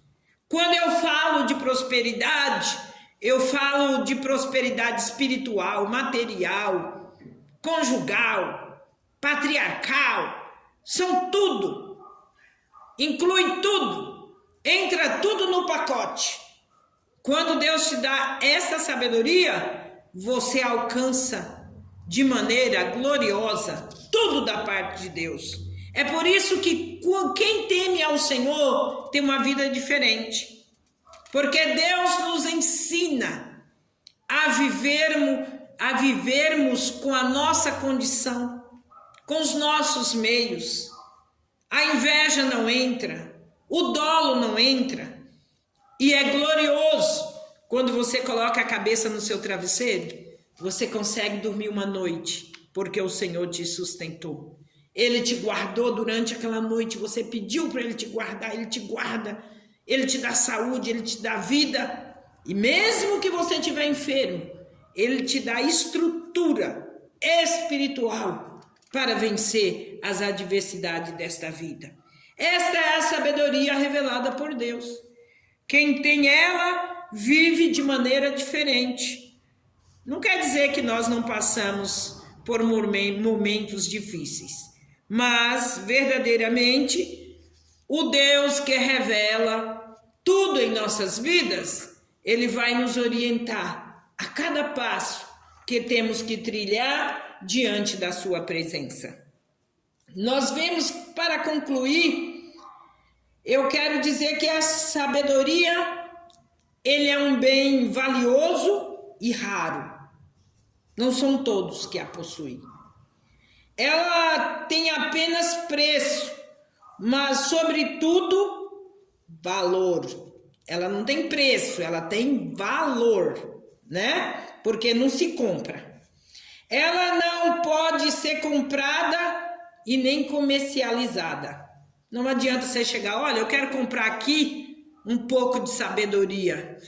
[SPEAKER 2] Quando eu falo de prosperidade, eu falo de prosperidade espiritual, material, conjugal, patriarcal, são tudo, inclui tudo, entra tudo no pacote. Quando Deus te dá essa sabedoria, você alcança de maneira gloriosa tudo da parte de Deus. É por isso que quem teme ao Senhor tem uma vida diferente. Porque Deus nos ensina a vivermos com a nossa condição, com os nossos meios. A inveja não entra, o dolo não entra. E é glorioso quando você coloca a cabeça no seu travesseiro, você consegue dormir uma noite, porque o Senhor te sustentou. Ele te guardou durante aquela noite, você pediu para Ele te guardar, Ele te guarda, Ele te dá saúde, Ele te dá vida. E mesmo que você estiver enfermo, Ele te dá estrutura espiritual para vencer as adversidades desta vida. Esta é a sabedoria revelada por Deus. Quem tem ela, vive de maneira diferente. Não quer dizer que nós não passamos por momentos difíceis, mas verdadeiramente o Deus que revela tudo em nossas vidas, Ele vai nos orientar a cada passo que temos que trilhar diante da sua presença. Nós vemos, para concluir, eu quero dizer que a sabedoria, ele é um bem valioso e raro. Não são todos que a possuem. Ela tem apenas preço, mas sobretudo valor. Ela não tem preço, ela tem valor, né? Porque não se compra. Ela não pode ser comprada e nem comercializada. Não adianta você chegar, olha, eu quero comprar aqui um pouco de sabedoria.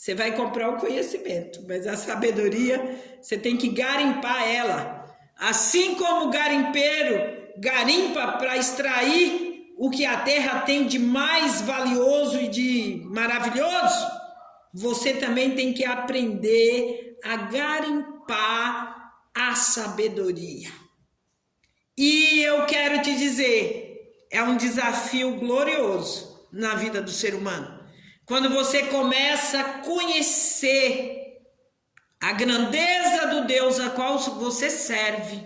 [SPEAKER 2] Você vai comprar o conhecimento, mas a sabedoria, você tem que garimpar ela. Assim como o garimpeiro garimpa para extrair o que a terra tem de mais valioso e de maravilhoso, você também tem que aprender a garimpar a sabedoria. E eu quero te dizer, é um desafio glorioso na vida do ser humano. Quando você começa a conhecer a grandeza do Deus a qual você serve,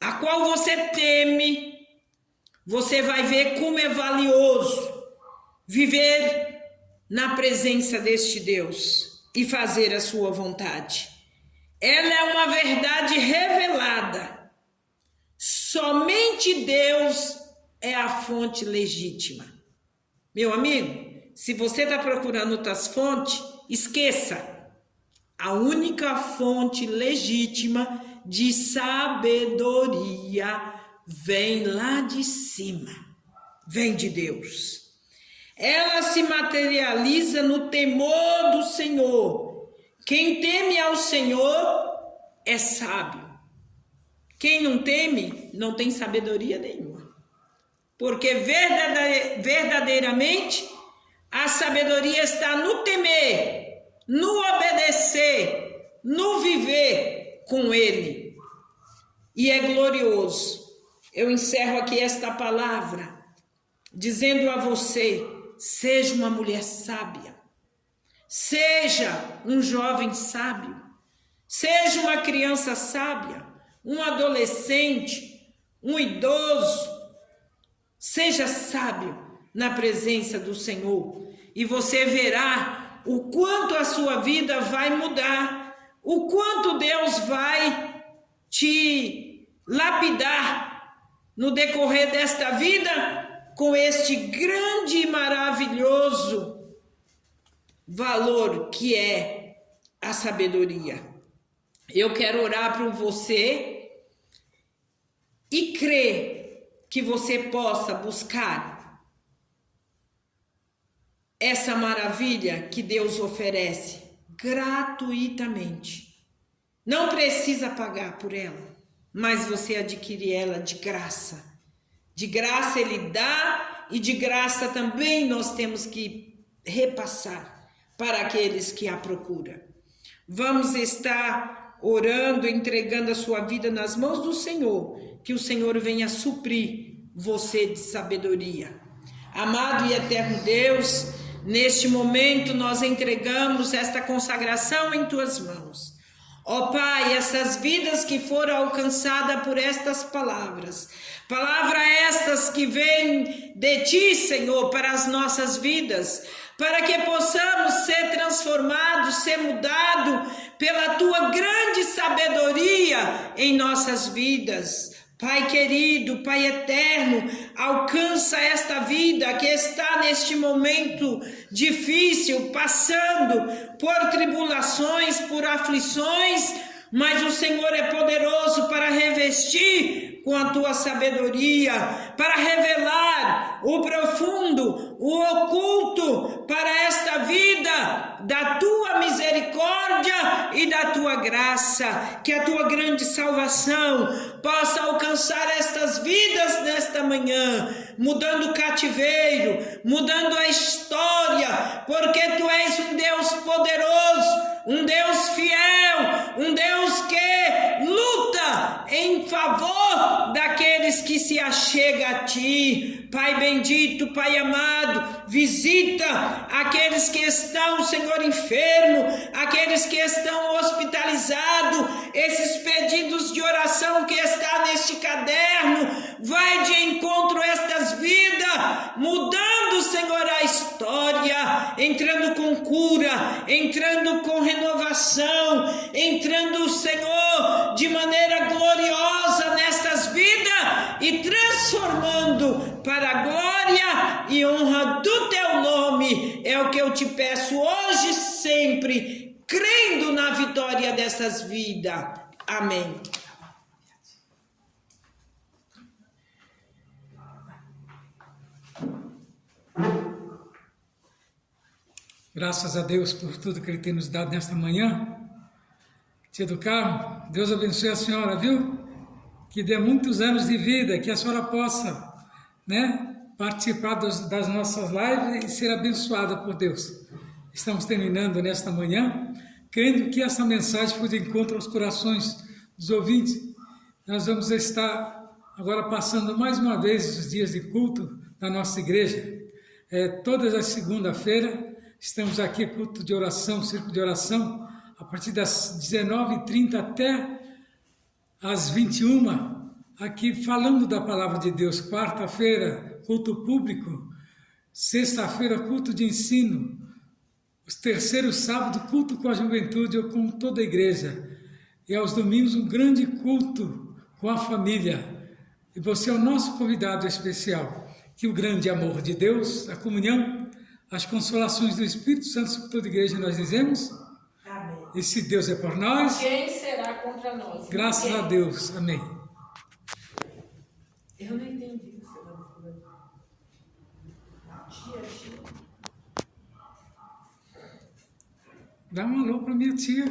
[SPEAKER 2] a qual você teme, você vai ver como é valioso viver na presença deste Deus e fazer a sua vontade. Ela é uma verdade revelada. Somente Deus é a fonte legítima. Meu amigo, se você está procurando outras fontes, esqueça. A única fonte legítima de sabedoria vem lá de cima, vem de Deus. Ela se materializa no temor do Senhor. Quem teme ao Senhor é sábio. Quem não teme não tem sabedoria nenhuma. Porque verdadeiramente a sabedoria está no temer, no obedecer, no viver com Ele. E é glorioso. Eu encerro aqui esta palavra dizendo a você, seja uma mulher sábia, seja um jovem sábio, seja uma criança sábia, um adolescente, um idoso, seja sábio na presença do Senhor e você verá o quanto a sua vida vai mudar, o quanto Deus vai te lapidar no decorrer desta vida com este grande e maravilhoso valor que é a sabedoria. Eu quero orar por você e crer que você possa buscar essa maravilha que Deus oferece gratuitamente. Não precisa pagar por ela, mas você adquire ela de graça. De graça Ele dá e de graça também nós temos que repassar para aqueles que a procuram. Vamos estar orando, entregando a sua vida nas mãos do Senhor, que o Senhor venha suprir você de sabedoria. Amado e eterno Deus, neste momento nós entregamos esta consagração em tuas mãos. Ó Pai, essas vidas que foram alcançadas por estas palavras, palavras estas que vêm de Ti, Senhor, para as nossas vidas, para que possamos ser transformados, ser mudados pela Tua grande sabedoria em nossas vidas. Pai querido, Pai eterno, alcança esta vida que está neste momento difícil, passando por tribulações, por aflições, mas o Senhor é poderoso para revestir com a tua sabedoria, para revelar o profundo, o oculto para esta vida da tua misericórdia e da tua graça, que a tua grande salvação possa alcançar estas vidas nesta manhã, mudando o cativeiro, mudando a história, porque tu és um Deus poderoso, um Deus fiel, um Deus que luta em favor daqueles que se achegam a ti. Pai bendito, Pai amado, visita aqueles que estão, Senhor, enfermo, aqueles que estão hospitalizados, esses pedidos de oração que está neste caderno, vai de encontro a estas vidas, mudando, Senhor, a história, entrando com cura, entrando com renovação, entrando, Senhor, de maneira gloriosa nessas vidas e transformando para a glória e honra do teu nome. É o que eu te peço hoje e sempre, crendo na vitória dessas vidas. Amém.
[SPEAKER 1] Graças a Deus por tudo que Ele tem nos dado nesta manhã. Tia do Carmo, Deus abençoe a senhora, viu? Que dê muitos anos de vida, que a senhora possa, participar das nossas lives e ser abençoada por Deus. Estamos terminando nesta manhã, crendo que essa mensagem foi de encontro aos corações dos ouvintes. Nós vamos estar agora passando mais uma vez os dias de culto da nossa igreja. Todas as segunda-feiras estamos aqui, culto de oração, círculo de oração, a partir das 19h30 até às 21h, aqui falando da palavra de Deus. Quarta-feira, culto público. Sexta-feira, culto de ensino. Os terceiros sábados, culto com a juventude ou com toda a igreja. E aos domingos, um grande culto com a família. E você é o nosso convidado especial. Que o grande amor de Deus, a comunhão, as consolações do Espírito Santo sobre toda a igreja, nós dizemos...
[SPEAKER 2] Amém.
[SPEAKER 1] E se Deus é por nós,
[SPEAKER 2] quem será contra nós?
[SPEAKER 1] Graças a Deus. Amém.
[SPEAKER 2] Eu não entendi o que você está falando. Tia.
[SPEAKER 1] Dá um alô para minha tia.